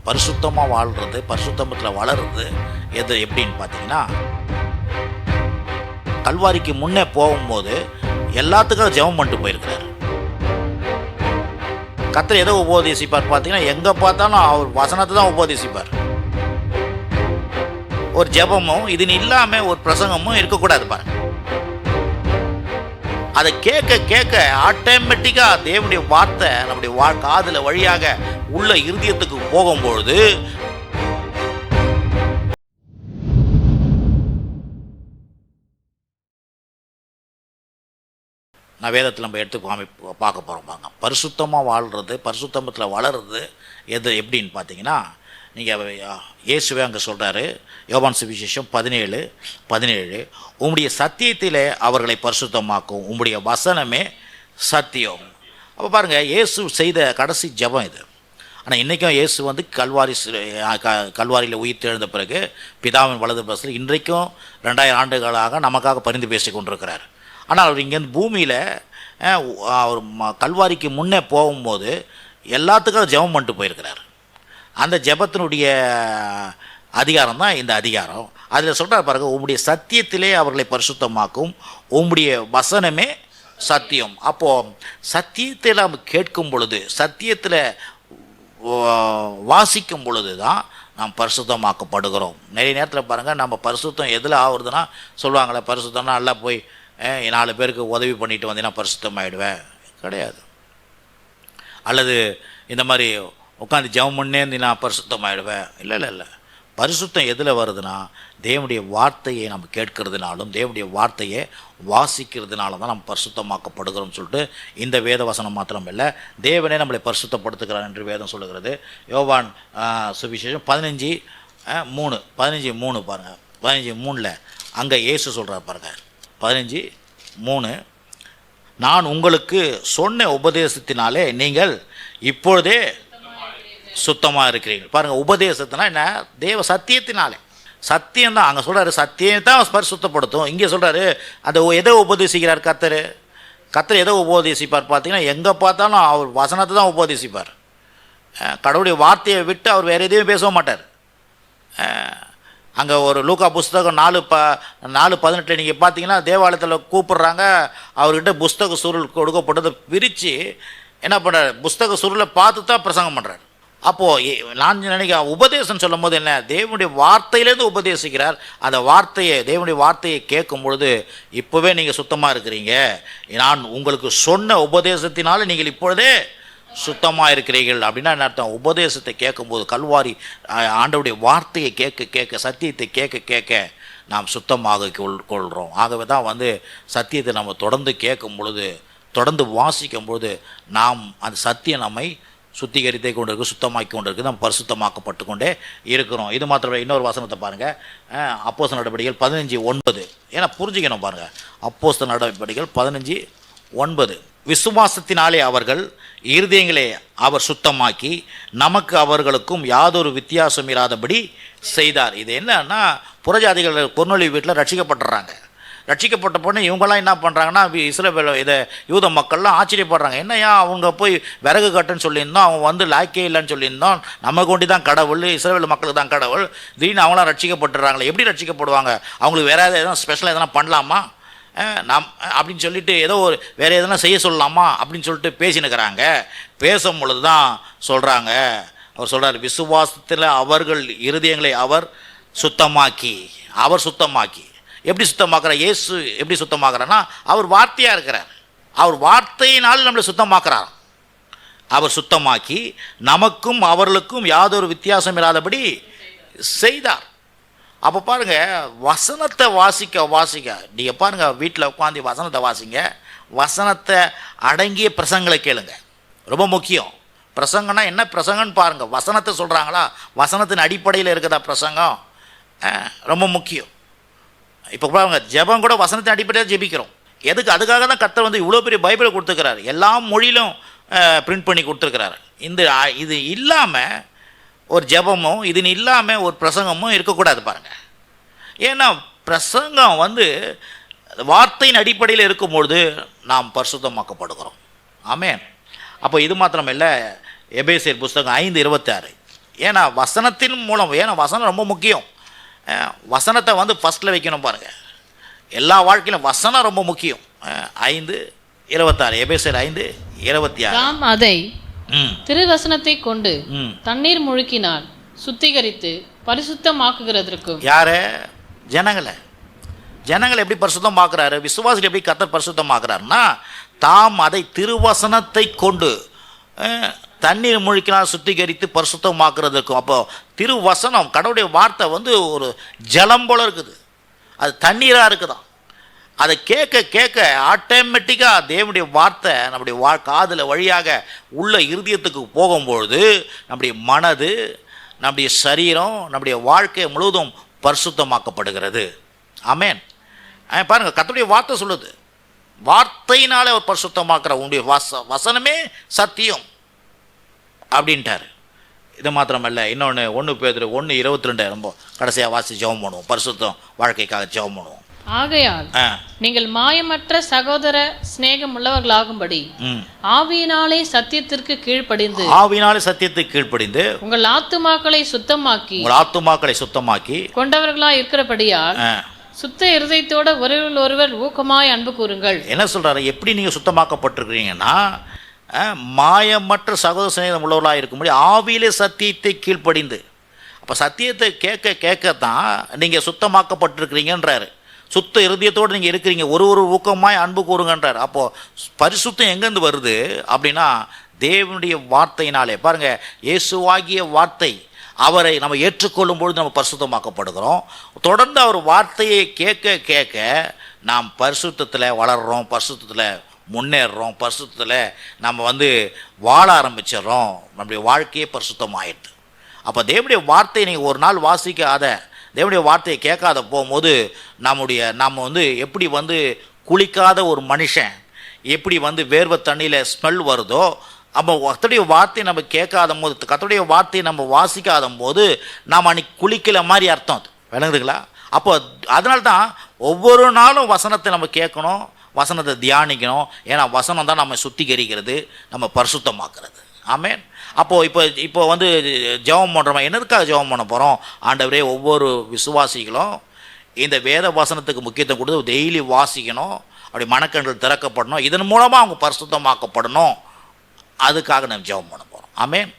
பரிசுத்தமாக வாழ்கிறது, பரிசுத்தமத்தில் வளருது எப்படின்னு பார்த்தீங்கன்னா, கல்வாரிக்கு முன்னே போகும்போது எல்லாத்துக்கும் ஜெபம் பண்ணிட்டு போயிருக்கிறார். கர்த்தர் எதை உபதேசிப்பார் பார்த்தீங்கன்னா, எங்கே பார்த்தாலும் அவர் வசனத்தை தான் உபதேசிப்பார். ஒரு ஜெபமும் இது இல்லாமல் ஒரு பிரசங்கமும் இருக்கக்கூடாது பாருங்க. அதை கேட்க கேட்க ஆட்டோமேட்டிக்காக தேவனுடைய வார்த்தை நம்முடைய காதில் வழியாக உள்ள இருதயத்துக்கு போகும்பொழுது நான் வேதத்தில் நம்ம எடுத்து பார்க்க போகிறோம். பாங்க, பரிசுத்தமாக வாழ்கிறது, பரிசுத்தமத்தில் வளருது எப்படின்னு பார்த்தீங்கன்னா, நீங்கள் இயேசுவே அங்கே சொல்கிறாரு, யோவான் சுவிசேஷம் 17:17, உம்முடைய சத்தியத்திலே அவர்களை பரிசுத்தமாக்கும், உம்முடைய வசனமே சத்தியம். அப்போ பாருங்கள், இயேசு செய்த கடைசி ஜெபம் இது. ஆனால் இன்றைக்கும் இயேசு வந்து கல்வாரியில் உயிர் தெழுந்த பிறகு பிதாவின் வலது பரிசில் இன்றைக்கும் 2000 ஆண்டுகளாக நமக்காக பரிந்து பேசி கொண்டிருக்கிறார். ஆனால் அவர் இங்கேருந்து பூமியில் அவர் கல்வாரிக்கு முன்னே போகும்போது எல்லாத்துக்கும் ஜெபம் பண்ணிட்டு போயிருக்கிறார். அந்த ஜெபத்தினுடைய அதிகாரம் தான் இந்த அதிகாரம். அதில் சொல்கிறார் பாருங்க, உம்முடைய சத்தியத்திலே அவர்களை பரிசுத்தமாக்கும், உம்முடைய வசனமே சத்தியம். அப்போது சத்தியத்தை நாம் கேட்கும் பொழுது, சத்தியத்தில் வாசிக்கும் பொழுது தான் நாம் பரிசுத்தமாக்கப்படுகிறோம். நிறைய நேரத்தில் பாருங்கள், நம்ம பரிசுத்தம் எதில் ஆகுறதுன்னா சொல்லுவாங்களே, பரிசுத்தம்னா நல்லா போய் 4 பேருக்கு உதவி பண்ணிட்டு வந்தீங்கன்னா பரிசுத்தமாகிடுவேன், கிடையாது. அல்லது இந்த மாதிரி உட்காந்து ஜெபம் பண்ணே இருந்தீங்கன்னா பரிசுத்தமாகிடுவேன், இல்லை. பரிசுத்தம் எதில் வருதுன்னா, தேவனுடைய வார்த்தையை நம்ம கேட்கறதுனாலும் தேவனுடைய வார்த்தையை வாசிக்கிறதுனால தான் நம்ம பரிசுத்தமாக்கப்படுகிறோம்னு சொல்லிட்டு இந்த வேத வசனம் மாத்திரம் இல்லை, தேவனே நம்மளை பரிசுத்தப்படுத்துகிறார் என்று வேதம் சொல்லுகிறது. யோவான் சுவிசேஷம் 15:3 பாருங்கள். 15:3 அங்கே இயேசு சொல்கிறார் பாருங்கள். 15:3, நான் உங்களுக்கு சொன்ன உபதேசத்தினாலே நீங்கள் இப்பொழுதே சுத்தமாக இருக்கிறீர்கள். பாருங்கள், உபதேசத்தினா என்ன? தேவ சத்தியத்தினாலே. சத்தியம்தான் அங்கே சொல்கிறாரு, சத்தியம் தான் பரிசுத்தப்படுத்தும். இங்கே சொல்கிறாரு, அந்த எதை உபதேசிக்கிறார் கர்த்தர் எதை உபதேசிப்பார் பார்த்தீங்கன்னா, எங்கே பார்த்தாலும் அவர் வசனத்தை தான் உபதேசிப்பார். கடவுளுடைய வார்த்தையை விட்டு அவர் வேறு எதையும் பேச மாட்டார். அங்கே ஒரு லூக்கா புஸ்தகம் 4:18 நீங்கள் பார்த்தீங்கன்னா, தேவாலயத்தில் கூப்பிட்றாங்க, அவர்கிட்ட புஸ்தக சுருள் கொடுக்கப்பட்டதை பிரித்து என்ன பண்ணுறாரு, புஸ்தக சுருளை பார்த்து தான் பிரசங்கம் பண்ணுறாரு. அப்போது நான் நினைக்கிறேன், உபதேசம் சொல்லும் போது என்ன, தேவனுடைய வார்த்தையிலேருந்து உபதேசிக்கிறார். அந்த வார்த்தையை, தேவனுடைய வார்த்தையை கேட்கும் பொழுது இப்போவே நீங்கள் சுத்தமாக இருக்கிறீங்க, நான் உங்களுக்கு சொன்ன உபதேசத்தினால நீங்கள் இப்பொழுதே சுத்தமாக இருக்கிறீர்கள் அப்படின்னா என்ன அர்த்தம்? உபதேசத்தை கேட்கும்போது, கல்வாரி ஆண்டவருடைய வார்த்தையை கேட்க சத்தியத்தை கேட்க நாம் சுத்தமாக கொள்கிறோம். ஆகவே தான் வந்து சத்தியத்தை நம்ம தொடர்ந்து கேட்கும் பொழுது, தொடர்ந்து வாசிக்கும் பொழுது நாம் அந்த சத்தியம் நம்மை சுத்திகரித்தே கொண்டு இருக்குது, சுத்தமாக்கி கொண்டு இருக்குது, நம்ம பரிசுத்தமாக்கப்பட்டு கொண்டே இருக்கிறோம். இது மாத்திரம் இன்னொரு வசனத்தை பாருங்கள், அப்போஸ்தலர் நடவடிக்கைகள் 15:9. ஏன்னா புரிஞ்சுக்கணும் பாருங்கள், அப்போஸ்தலர் நடவடிக்கைகள் 15:9, விசுவாசத்தினாலே அவர்கள் இருதயங்களே அவர் சுத்தமாக்கி நமக்கு அவர்களுக்கும் யாதொரு வித்தியாசம் இராதபடி செய்தார். இது என்னன்னா, புறஜாதிகள் பொன்னொழி வீட்டில் ரட்சிக்கப்பட்டுறாங்க. ரட்சிக்கப்பட்ட பொண்ணு இவங்கெல்லாம் என்ன பண்ணுறாங்கன்னா, இஸ்ரவேல் யூத மக்கள்லாம் ஆச்சரியப்படுறாங்க. என்னையா அவங்க போய் விறகு கட்டுன்னு சொல்லியிருந்தோம், அவங்க வந்து லாக்கே இல்லைன்னு சொல்லியிருந்தோம், நம்ம கொண்டு தான் கடவுள், இஸ்ரவேல் மக்களுக்கு தான் கடவுள், திடீர்னு அவங்களாம் ரட்சிக்கப்பட்டுறாங்களே, எப்படி ரட்சிக்கப்படுவாங்க? அவங்களுக்கு வேறு எதாவது ஸ்பெஷலாக எதனா பண்ணலாமா அப்படின்னு சொல்லிட்டு, ஏதோ ஒரு வேறு எதனா செய்ய சொல்லலாமா அப்படின்னு சொல்லிட்டு பேசினுக்கிறாங்க. பேசும் பொழுது தான் சொல்கிறாங்க, அவர் சொல்கிறார், விசுவாசத்தில் அவர்கள் இருதயங்களை அவர் சுத்தமாக்கி. எப்படி சுத்தமாக்குறார்? இயேசு எப்படி சுத்தமாக்குறாருன்னா, அவர் வார்த்தையாக இருக்கிறார், அவர் வார்த்தையினால் நம்மளை சுத்தமாக்குறார். அவர் சுத்தமாக்கி நமக்கும் அவர்களுக்கும் யாதொரு வித்தியாசம் இராதபடி செய்தார். அப்போ பாருங்கள், வசனத்தை வாசிக்க நீங்கள் பாருங்கள், வீட்டில் உட்காந்து வசனத்தை வாசிங்க, வசனத்தை அடங்கிய பிரசங்களை கேளுங்க. ரொம்ப முக்கியம். பிரசங்கன்னா என்ன பிரசங்கன்னு பாருங்கள், வசனத்தை சொல்கிறாங்களா, வசனத்தின் அடிப்படையில் இருக்குதா பிரசங்கம், ரொம்ப முக்கியம். இப்போ பாருங்க, ஜெபம் கூட வசனத்தின் அடிப்படையாக ஜெபிக்கிறோம். எதுக்கு? அதுக்காக தான் கர்த்தர் வந்து இவ்வளோ பெரிய பைபிளை கொடுத்துருக்கிறாரு, எல்லா மொழியிலும் பிரிண்ட் பண்ணி கொடுத்துருக்கிறாரு. இது இல்லாமல் ஒரு ஜெபமும் இது இல்லாமல் ஒரு பிரசங்கமும் இருக்கக்கூடாது பாருங்கள். ஏன்னா பிரசங்கம் வந்து வார்த்தையின் அடிப்படையில் இருக்கும்பொழுது நாம் பரிசுத்தமாக்கப்படுகிறோம். ஆமென். அப்போ இது மாத்திரம் இல்லை, எபேசியர் புஸ்தகம் 5:26. ஏன்னா வசனத்தின் மூலம், ஏன்னா வசனம் ரொம்ப முக்கியம். வசனத்தை வந்து ஃபஸ்ட்டில் வைக்கணும் பாருங்கள். எல்லா வாழ்க்கையிலும் வசனம் ரொம்ப முக்கியம். 5:26, எபேசியர் 5:26. நாம் அதை திருவசனத்தை கொண்டு தண்ணீர் முழுக்கினால் சுத்திகரித்து பரிசுத்தமாக்குகிறதற்கும். யார? ஜனங்களை எப்படி பரிசுத்தமாக்குறாரு? விசுவாசிகள் எப்படி கர்த்தர் பரிசுத்தமாக்குறாருன்னா, தாம் அதை திருவசனத்தை கொண்டு தண்ணீர் முழுக்கினால் சுத்திகரித்து பரிசுத்தமாக்குறதுக்கும். அப்போ திருவசனம், கடவுளுடைய வார்த்தை வந்து ஒரு ஜலம் போல இருக்குது, அது தண்ணீராக இருக்குதான். அதை கேட்க கேட்க ஆட்டோமேட்டிக்காக தேவனுடைய வார்த்தை நம்முடைய காதில் வழியாக உள்ள இருதயத்துக்கு போகும்பொழுது நம்முடைய மனது, நம்முடைய சரீரம், நம்முடைய வாழ்க்கை முழுவதும் பரிசுத்தமாக்கப்படுகிறது. ஆமென். பாருங்கள், கர்த்தருடைய வார்த்தை சொல்லுது, வார்த்தையினாலே அவர் பரிசுத்தமாக்குற உன்னுடைய வசனமே சத்தியம் அப்படின்ட்டார். இது மாத்திரமல்ல, இன்னொன்று 1 பேதுரு 1:22 ரொம்ப கடைசியாக வாசி ஜெபம் பண்ணுவோம். பரிசுத்தம் வாழ்க்கைக்காக ஜெபம் பண்ணுவோம். ஆகையால் நீங்கள் மாயமற்ற சகோதர சிநேகம் உள்ளவர்களாகும்படி ஆவியினாலே சத்தியத்திற்கு கீழ்ப்படிந்து உங்கள் ஆத்துமாக்களை சுத்தமாக்கி கொண்டவர்களாய் இருக்கிறபடியால் சுத்த இருதயத்தோட ஒருவர் ஊக்கமாய் அன்பு கூறுங்கள். என்ன சொல்றாரு? எப்படி நீங்க சுத்தமாக்கப்பட்டிருக்கிறீங்கன்னா, மாயமற்ற சகோதர சிநேகம் உள்ளவர்களாக இருக்கும்படி ஆவியிலே சத்தியத்தை கீழ்ப்படிந்து. அப்போ சத்தியத்தை கேட்க கேட்கத்தான் நீங்கள் சுத்தமாக்கப்பட்டிருக்கிறீங்கன்றாரு. சுத்த இருதயத்தோடு நீங்கள் இருக்கிறீங்க, ஒரு ஊக்கமாய் அன்பு கூறுங்கன்றார். அப்போது பரிசுத்தம் எங்கேருந்து வருது அப்படின்னா, தேவனுடைய வார்த்தையினாலே. பாருங்கள், இயேசுவாகிய வார்த்தை, அவரை நம்ம ஏற்றுக்கொள்ளும் பொழுது நம்ம பரிசுத்தமாக்கப்படுகிறோம். தொடர்ந்து அவர் வார்த்தையை கேட்க கேட்க நாம் பரிசுத்தத்தில் வளர்கிறோம், பரிசுத்தத்தில் முன்னேறுறோம், பரிசுத்தத்தில் நம்ம வந்து வாழ ஆரம்பிச்சிடறோம். நம்முடைய வாழ்க்கையே பரிசுத்தமாயிடுது. அப்போ தேவனுடைய வார்த்தையை நீங்கள் ஒரு நாள் வாசிக்காத, தேவனுடைய வார்த்தையை கேட்காத போகும்போது நம்ம வந்து எப்படி வந்து குளிக்காத ஒரு மனுஷன் எப்படி வந்து வேர்வை தண்ணியில் ஸ்மெல் வருதோ, அப்போ கர்த்தருடைய வார்த்தையை நம்ம கேட்காத போது, கர்த்தருடைய வார்த்தையை நம்ம வாசிக்காத போது நாம் அன்றைக்கி குளிக்கல மாதிரி அர்த்தம். அது விளங்குதுங்களா? அப்போ அதனால தான் ஒவ்வொரு நாளும் வசனத்தை நம்ம கேட்கணும், வசனத்தை தியானிக்கணும். ஏன்னா வசனம் தான் நம்ம சுத்திகரிக்கிறது, நம்ம பரிசுத்தமாக்குறது. ஆமென். அப்போது இப்போ வந்து ஜெபம் பண்ணுறோம். என்னதுக்காக ஜெபம் பண்ண போகிறோம்? ஆண்டவரே, ஒவ்வொரு விசுவாசிகளும் இந்த வேத வசனத்துக்கு முக்கியத்துவம் கொடுத்து டெய்லி வாசிக்கணும், அப்படி மனக்கண்கள் திறக்கப்படணும், இதன் மூலமாக அவங்க பரிசுத்தமாக்கப்படணும். அதுக்காக நம்ம ஜெபம் பண்ண போகிறோம். ஆமென்.